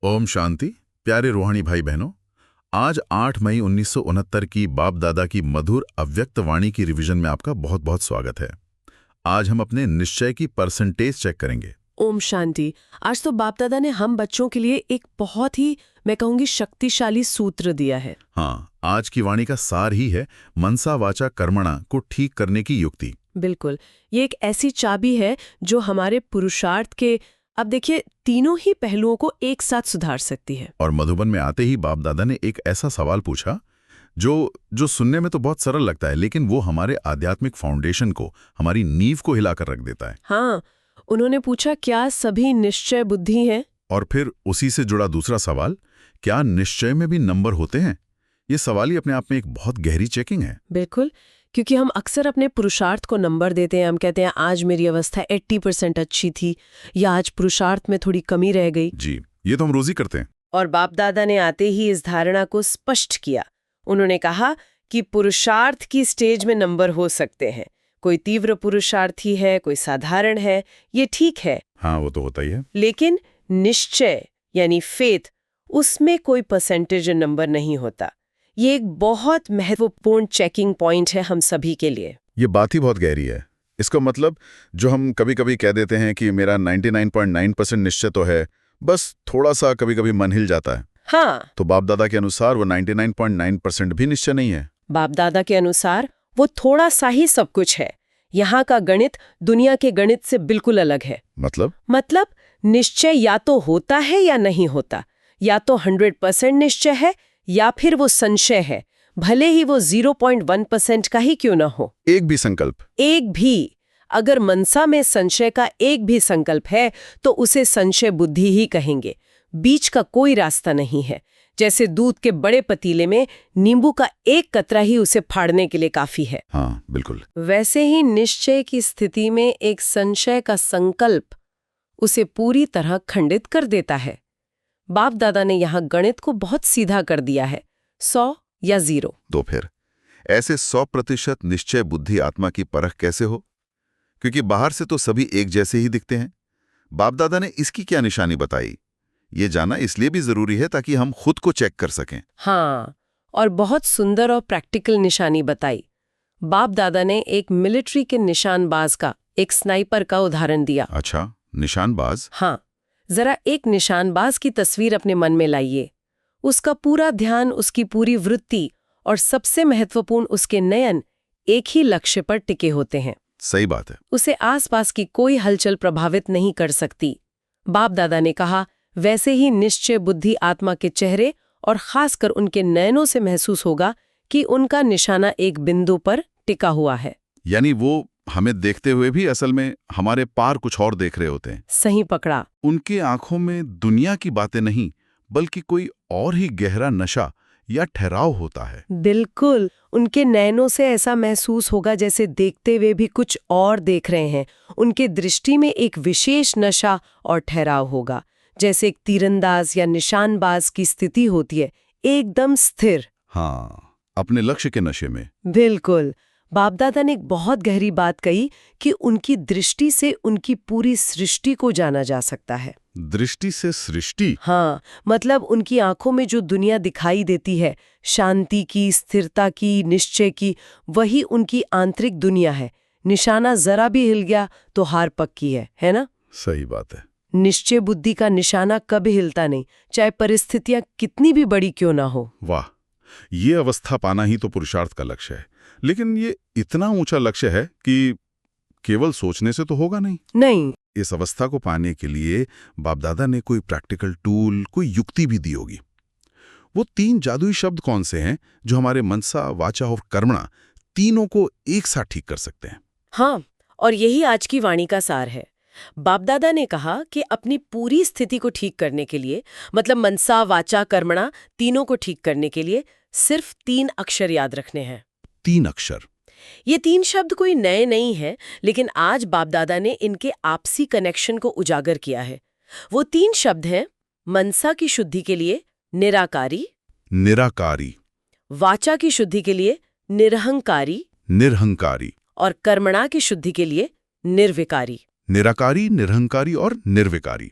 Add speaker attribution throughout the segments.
Speaker 1: ओम शांति। प्यारे रूहानी भाई बहनों, आज 8 मई 1969 की बाप दादा की मधुर अव्यक्त वाणी की रिवीजन में आपका बहुत बहुत स्वागत है। आज हम अपने निश्चय की परसेंटेज चेक करेंगे।
Speaker 2: ओम शांति। आज तो बाप दादा ने हम बच्चों के लिए एक बहुत ही, मैं कहूंगी, शक्तिशाली सूत्र दिया है।
Speaker 1: हाँ, आज की वाणी का सार ही है मनसा वाचा कर्मणा को ठीक करने की युक्ति।
Speaker 2: बिल्कुल, ये एक ऐसी चाबी है जो हमारे पुरुषार्थ के, अब देखिए, तीनों ही पहलुओं को एक साथ सुधार सकती है।
Speaker 1: और मधुबन में आते ही बाप दादा ने एक ऐसा सवाल पूछा जो सुनने में तो बहुत सरल लगता है, लेकिन वो हमारे आध्यात्मिक फाउंडेशन को, हमारी नींव को हिलाकर रख देता है।
Speaker 2: हाँ, उन्होंने पूछा, क्या सभी निश्चय बुद्धि हैं?
Speaker 1: और फिर उसी से जुड़ा दूसरा सवाल, क्या निश्चय में भी नंबर होते हैं? ये सवाल ही अपने आप में एक बहुत गहरी चेकिंग है।
Speaker 2: बिल्कुल, क्योंकि हम अक्सर अपने पुरुषार्थ को नंबर देते हैं। हम कहते हैं आज मेरी अवस्था 80% अच्छी थी, या आज पुरुषार्थ में थोड़ी कमी रह गई।
Speaker 1: जी, ये तो हम रोज ही करते हैं।
Speaker 2: और बाप दादा ने आते ही इस धारणा को स्पष्ट किया। उन्होंने कहा कि पुरुषार्थ की स्टेज में नंबर हो सकते हैं। कोई तीव्र पुरुषार्थी है, कोई साधारण है, ये ठीक है।
Speaker 1: हाँ, वो तो होता ही है।
Speaker 2: लेकिन निश्चय यानी फेथ, उसमें कोई परसेंटेज नंबर नहीं होता। ये एक बहुत महत्वपूर्ण चेकिंग पॉइंट है हम सभी के लिए।
Speaker 1: ये बात ही बहुत गहरी है। इसका मतलब, जो हम कभी कभी कह देते हैं कि मेरा 99.9% निश्चय तो है, बस थोड़ा सा कभी कभी मन हिल जाता है।
Speaker 2: हाँ,
Speaker 1: तो बाप दादा के अनुसार वो 99.9% भी निश्चय नहीं है।
Speaker 2: बाप दादा के अनुसार वो थोड़ा सा ही सब कुछ है। यहाँ का गणित दुनिया के गणित से बिल्कुल अलग है। मतलब निश्चय या तो होता है या नहीं होता, या तो 100% निश्चय है या फिर वो संशय है, भले ही वो 0.1% का ही क्यों ना हो।
Speaker 1: एक भी संकल्प,
Speaker 2: एक भी, अगर मनसा में संशय का एक भी संकल्प है तो उसे संशय बुद्धि ही कहेंगे। बीच का कोई रास्ता नहीं है। जैसे दूध के बड़े पतीले में नींबू का एक कतरा ही उसे फाड़ने के लिए काफी है।
Speaker 1: हाँ बिल्कुल।
Speaker 2: वैसे ही निश्चय की स्थिति में एक संशय का संकल्प उसे पूरी तरह खंडित कर देता है। बाप दादा ने यहाँ गणित को बहुत सीधा कर दिया है, 100 या 0।
Speaker 1: तो फिर ऐसे 100% निश्चय बुद्धि आत्मा की परख कैसे हो? क्योंकि बाहर से तो सभी एक जैसे ही दिखते हैं। बाप दादा ने इसकी क्या निशानी बताई? ये जाना इसलिए भी जरूरी है ताकि हम खुद को चेक कर सकें।
Speaker 2: हाँ, और बहुत सुंदर और प्रैक्टिकल निशानी बताई। बाप दादा ने एक मिलिट्री के निशानबाज का, एक स्नाइपर का उदाहरण दिया।
Speaker 1: अच्छा, निशानबाज?
Speaker 2: हाँ, जरा एक निशानबाज की तस्वीर अपने मन में लाइए। उसका पूरा ध्यान, उसकी पूरी वृत्ति और सबसे महत्वपूर्ण उसके नयन एक ही लक्ष्य पर टिके होते हैं।
Speaker 1: सही बात है।
Speaker 2: उसे आसपास की कोई हलचल प्रभावित नहीं कर सकती। बाप दादा ने कहा, वैसे ही निश्चय बुद्धि आत्मा के चेहरे और खासकर उनके नयनों से महसूस होगा कि उनका निशाना एक बिंदु पर टिका हुआ है।
Speaker 1: यानी वो हमें देखते हुए भी असल में हमारे पार कुछ और देख रहे होते हैं।
Speaker 2: सही पकड़ा।
Speaker 1: उनकी आंखों में दुनिया की बातें नहीं, बल्कि कोई और ही गहरा नशा या ठहराव होता है।
Speaker 2: बिल्कुल, उनके नैनों से ऐसा महसूस होगा जैसे देखते हुए भी कुछ और देख रहे हैं। उनके दृष्टि में एक विशेष नशा और ठहराव होगा, जैसे एक तीरंदाज या निशानबाज की स्थिति होती है, एकदम स्थिर।
Speaker 1: हाँ, अपने लक्ष्य के नशे में।
Speaker 2: बिल्कुल। बाप दादा ने एक बहुत गहरी बात कही कि उनकी दृष्टि से उनकी पूरी सृष्टि को जाना जा सकता है।
Speaker 1: दृष्टि से सृष्टि?
Speaker 2: हाँ, मतलब उनकी आंखों में जो दुनिया दिखाई देती है, शांति की, स्थिरता की, निश्चय की, वही उनकी आंतरिक दुनिया है। निशाना जरा भी हिल गया तो हार पक्की है ना?
Speaker 1: सही बात है।
Speaker 2: निश्चय बुद्धि का निशाना कभी हिलता नहीं, चाहे परिस्थितियां कितनी भी बड़ी क्यों ना हो।
Speaker 1: वाह, ये अवस्था पाना ही तो पुरुषार्थ का लक्ष्य है। लेकिन ये इतना ऊंचा लक्ष्य है कि केवल सोचने से तो होगा नहीं। इस अवस्था को पाने के लिए बाप दादा ने कोई प्रैक्टिकल टूल, कोई युक्ति भी दी होगी। वो 3 जादुई शब्द कौन से हैं जो हमारे मनसा, वाचा और कर्मणा तीनों को एक साथ ठीक कर सकते हैं?
Speaker 2: हाँ, और यही आज की वाणी का सार है। बाप दादा ने कहा कि अपनी पूरी स्थिति को ठीक करने के लिए, मतलब मनसा, वाचा, कर्मणा तीनों को ठीक करने के लिए सिर्फ 3 अक्षर याद रखने हैं।
Speaker 1: 3 अक्षर?
Speaker 2: ये 3 शब्द कोई नए नहीं है, लेकिन आज बाप दादा ने इनके आपसी कनेक्शन को उजागर किया है। वो 3 शब्द हैं, मनसा की शुद्धि के लिए निराकारी, वाचा की शुद्धि के लिए निरहंकारी, और कर्मणा की शुद्धि के लिए निर्विकारी।
Speaker 1: निराकारी, निरहंकारी और निर्विकारी।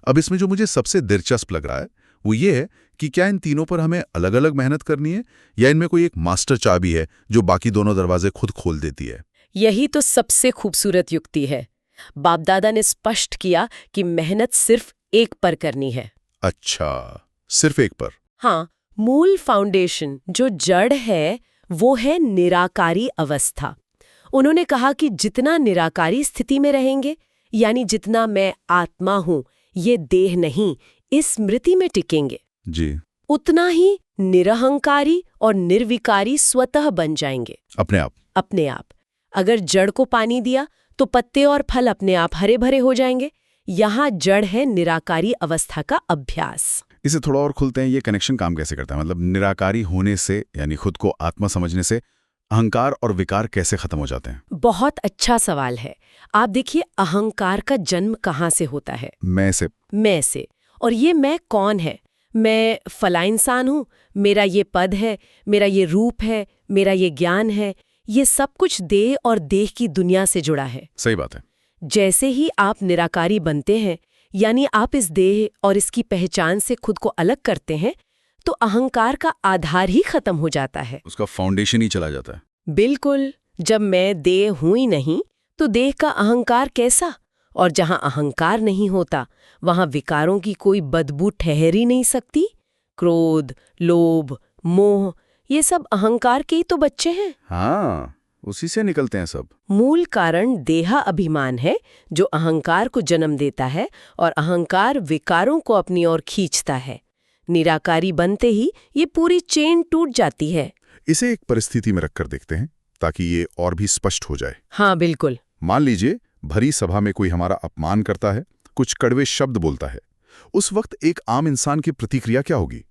Speaker 1: अब इसमें जो मुझे सबसे दिलचस्प लग रहा है वो ये है कि क्या इन तीनों पर हमें अलग अलग मेहनत करनी है या इनमें कोई एक मास्टर चाबी है जो बाकी दोनों दरवाजे खुद खोल देती है।
Speaker 2: यही तो सबसे खूबसूरत युक्ति है। बाप दादा ने स्पष्ट किया कि मेहनत सिर्फ एक पर करनी है।
Speaker 1: अच्छा, सिर्फ एक पर?
Speaker 2: हाँ, मूल फाउंडेशन जो जड़ है वो है निराकारी अवस्था। उन्होंने कहा कि जितना निराकारी स्थिति में रहेंगे, यानी जितना मैं आत्मा हूं, ये देह नहीं, इस स्मृति में टिकेंगे
Speaker 1: जी,
Speaker 2: उतना ही निरहंकारी और निर्विकारी स्वतः बन जाएंगे।
Speaker 1: अपने आप।
Speaker 2: अगर जड़ को पानी दिया तो पत्ते और फल अपने आप हरे भरे हो जाएंगे। यहाँ जड़ है निराकारी अवस्था का अभ्यास।
Speaker 1: इसे थोड़ा और खुलते हैं, ये कनेक्शन काम कैसे करता है? मतलब निराकारी होने से यानी खुद को आत्मा समझने से अहंकार और विकार कैसे खत्म हो जाते हैं?
Speaker 2: बहुत अच्छा सवाल है। आप देखिए, अहंकार का जन्म कहाँ से होता है?
Speaker 1: मैं से।
Speaker 2: और ये मैं कौन है? मैं फला इंसान हूँ, मेरा ये पद है, मेरा ये रूप है, मेरा ये ज्ञान है। ये सब कुछ देह और देह की दुनिया से जुड़ा है।
Speaker 1: सही बात है।
Speaker 2: जैसे ही आप निराकारी बनते हैं, यानी आप इस देह और इसकी पहचान से खुद को अलग करते हैं, तो अहंकार का आधार ही खत्म हो जाता है।
Speaker 1: उसका फाउंडेशन ही चला जाता है।
Speaker 2: बिल्कुल। जब मैं देह हूं ही नहीं, तो देह का अहंकार कैसा? और जहां अहंकार नहीं होता, वहां विकारों की कोई बदबू ठहर ही नहीं सकती। क्रोध, लोभ, मोह, ये सब अहंकार के ही तो बच्चे हैं।
Speaker 1: हाँ, उसी से निकलते हैं सब।
Speaker 2: मूल कारण देहा अभिमान है जो अहंकार को जन्म देता है, और अहंकार विकारों को अपनी ओर खींचता है। निराकारी बनते ही ये पूरी चेन टूट जाती है।
Speaker 1: इसे एक परिस्थिति में रखकर देखते हैं ताकि ये और भी स्पष्ट हो जाए।
Speaker 2: हाँ बिल्कुल।
Speaker 1: मान लीजिए भरी सभा में कोई हमारा अपमान करता है, कुछ कड़वे शब्द बोलता है। उस वक्त एक आम इंसान की प्रतिक्रिया क्या होगी?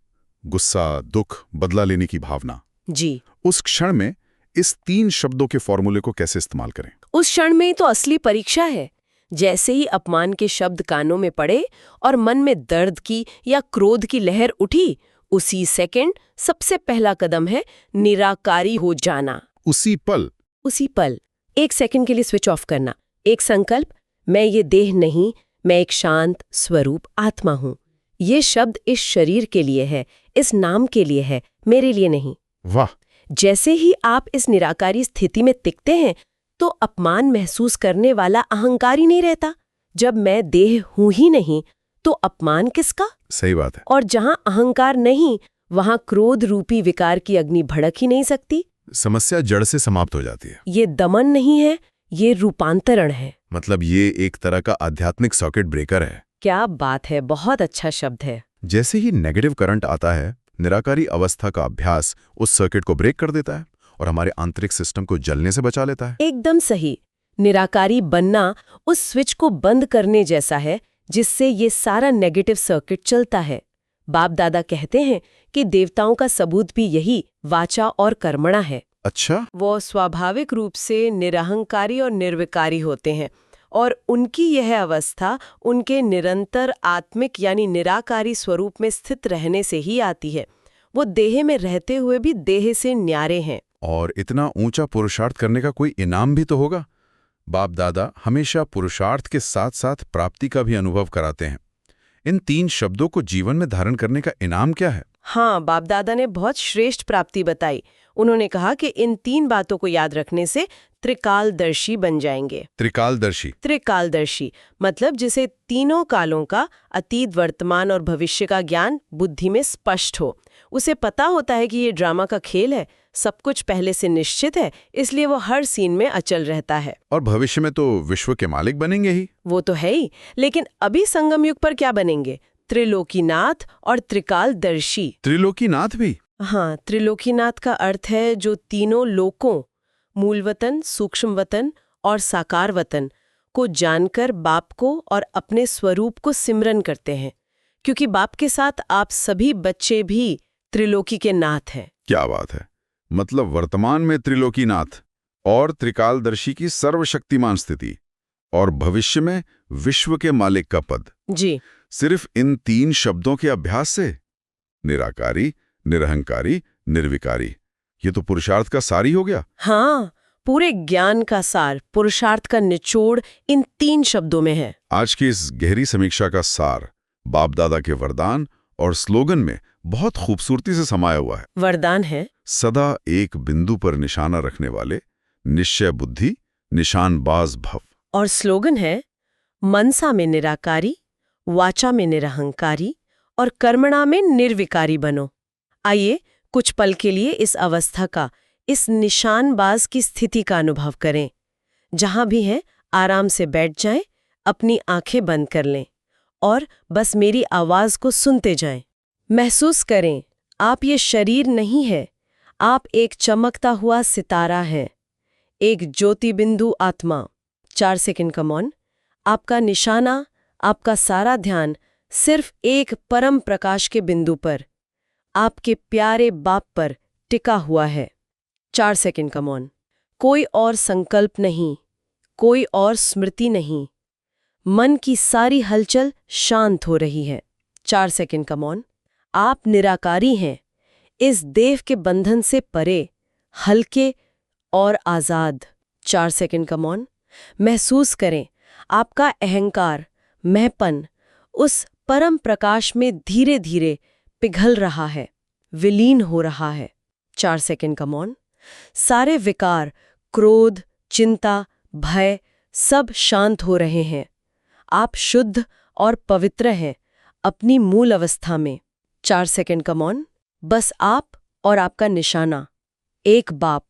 Speaker 1: गुस्सा, दुख, बदला लेने की भावना।
Speaker 2: जी।
Speaker 1: उस क्षण में इस 3 शब्दों के फॉर्मूले को कैसे इस्तेमाल करें?
Speaker 2: उस क्षण में ही तो असली परीक्षा है। जैसे ही अपमान के शब्द कानों में पड़े और मन में दर्द की या क्रोध की लहर उठी, उसी सेकंड सबसे पहला कदम है निराकारी हो जाना।
Speaker 1: उसी पल
Speaker 2: 1 सेकंड के लिए स्विच ऑफ करना। एक संकल्प, मैं ये देह नहीं, मैं एक शांत स्वरूप आत्मा हूँ। ये शब्द इस शरीर के लिए है, इस नाम के लिए है, मेरे लिए नहीं।
Speaker 1: वाह!
Speaker 2: जैसे ही आप इस निराकारी स्थिति में टिकते हैं, तो अपमान महसूस करने वाला अहंकार ही नहीं रहता। जब मैं देह हूं ही नहीं, तो अपमान किसका?
Speaker 1: सही बात है।
Speaker 2: और जहां अहंकार नहीं, वहां क्रोध रूपी विकार की अग्नि भड़क ही नहीं सकती।
Speaker 1: समस्या जड़ से समाप्त हो जाती है।
Speaker 2: ये दमन नहीं है, ये रूपांतरण है।
Speaker 1: मतलब ये एक तरह का आध्यात्मिक सर्किट ब्रेकर है।
Speaker 2: क्या बात है, बहुत अच्छा शब्द है।
Speaker 1: जैसे ही नेगेटिव करंट आता है, निराकारी अवस्था का अभ्यास उस सर्किट को ब्रेक कर देता है और हमारे आंतरिक सिस्टम को जलने से बचा लेता है।
Speaker 2: एकदम सही। निराकारी बनना उस स्विच को बंद करने जैसा है जिससे ये सारा नेगेटिव सर्किट चलता है। बाप दादा कहते हैं कि देवताओं का सबूत भी यही वाचा और कर्मणा है।
Speaker 1: अच्छा?
Speaker 2: वो स्वाभाविक रूप से निरहंकारी और निर्विकारी होते हैं, और उनकी यह अवस्था उनके निरंतर आत्मिक यानी निराकारी स्वरूप में स्थित रहने से ही आती है। वो देह में रहते हुए भी देह से न्यारे हैं।
Speaker 1: और इतना ऊंचा पुरुषार्थ करने का कोई इनाम भी तो होगा। बाप दादा हमेशा पुरुषार्थ के साथ साथ प्राप्ति का भी अनुभव कराते हैं। इन 3 शब्दों को जीवन में धारण करने का इनाम क्या है?
Speaker 2: हाँ, बाप दादा ने बहुत श्रेष्ठ प्राप्ति बताई। उन्होंने कहा कि इन 3 बातों को याद रखने से त्रिकालदर्शी बन जाएंगे। त्रिकालदर्शी मतलब जिसे तीनों कालों का अतीत, वर्तमान और भविष्य का ज्ञान बुद्धि में स्पष्ट हो। उसे पता होता है कि ये ड्रामा का खेल है, सब कुछ पहले से निश्चित है, इसलिए वो हर सीन में अचल रहता है।
Speaker 1: और भविष्य में तो विश्व के मालिक बनेंगे ही।
Speaker 2: वो तो है ही, लेकिन अभी संगम युग पर क्या बनेंगे? त्रिलोकीनाथ और त्रिकालदर्शी।
Speaker 1: त्रिलोकीनाथ भी?
Speaker 2: हाँ, त्रिलोकीनाथ का अर्थ है जो तीनों लोकों, मूल वतन, सूक्ष्म वतन और साकार वतन को जानकर बाप को और अपने स्वरूप को सिमरन करते हैं। क्योंकि बाप के साथ आप सभी बच्चे भी त्रिलोकी के नाथ हैं।
Speaker 1: क्या बात है! मतलब वर्तमान में त्रिलोकीनाथ और त्रिकालदर्शी की सर्वशक्तिमान स्थिति, और भविष्य में विश्व के मालिक का पद।
Speaker 2: जी।
Speaker 1: सिर्फ इन 3 शब्दों के अभ्यास से निराकारी, निरहंकारी, निर्विकारी, ये तो पुरुषार्थ का सार ही हो गया।
Speaker 2: हाँ, पूरे ज्ञान का सार, पुरुषार्थ का निचोड़ इन 3 शब्दों में है।
Speaker 1: आज की इस गहरी समीक्षा का सार बाप दादा के वरदान और स्लोगन में बहुत खूबसूरती से समाया हुआ है।
Speaker 2: वरदान है
Speaker 1: सदा एक बिंदु पर निशाना रखने वाले, निश्चय बुद्धि, निशानबाज भव।
Speaker 2: और स्लोगन है मनसा में निराकारी, वाचा में निरहंकारी और कर्मणा में निर्विकारी बनो। आइए कुछ पल के लिए इस अवस्था का, इस निशानबाज की स्थिति का अनुभव करें। जहां भी हैं आराम से बैठ जाएं, अपनी आंखें बंद कर लें और बस मेरी आवाज को सुनते जाएं। महसूस करें आप ये शरीर नहीं है, आप एक चमकता हुआ सितारा है, एक ज्योति बिंदु आत्मा। 4 सेकंड का मौन। आपका निशाना, आपका सारा ध्यान सिर्फ एक परम प्रकाश के बिंदु पर, आपके प्यारे बाप पर टिका हुआ है। 4 सेकंड का मौन। कोई और संकल्प नहीं, कोई और स्मृति नहीं, मन की सारी हलचल शांत हो रही है। 4 सेकंड का मौन। आप निराकारी हैं, इस देव के बंधन से परे, हल्के और आजाद। 4 सेकंड का मौन। महसूस करें आपका अहंकार, मैंपन उस परम प्रकाश में धीरे धीरे पिघल रहा है, विलीन हो रहा है। 4 सेकंड का मौन। सारे विकार, क्रोध, चिंता, भय सब शांत हो रहे हैं। आप शुद्ध और पवित्र हैं अपनी मूल अवस्था में। 4 सेकंड का मौन। बस आप और आपका निशाना, एक बाप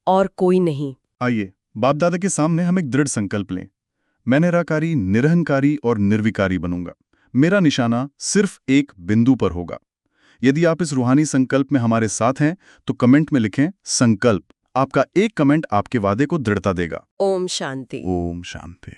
Speaker 2: और कोई नहीं।
Speaker 3: आइए बाप दादा के सामने हम एक दृढ़ संकल्प लें। मैं निराकारी, निरहंकारी और निर्विकारी बनूंगा। मेरा निशाना सिर्फ एक बिंदु पर होगा। यदि आप इस रूहानी संकल्प में हमारे साथ हैं तो कमेंट में लिखें संकल्प। आपका एक कमेंट आपके वादे को दृढ़ता देगा।
Speaker 2: ओम शांति।
Speaker 3: ओम शांति।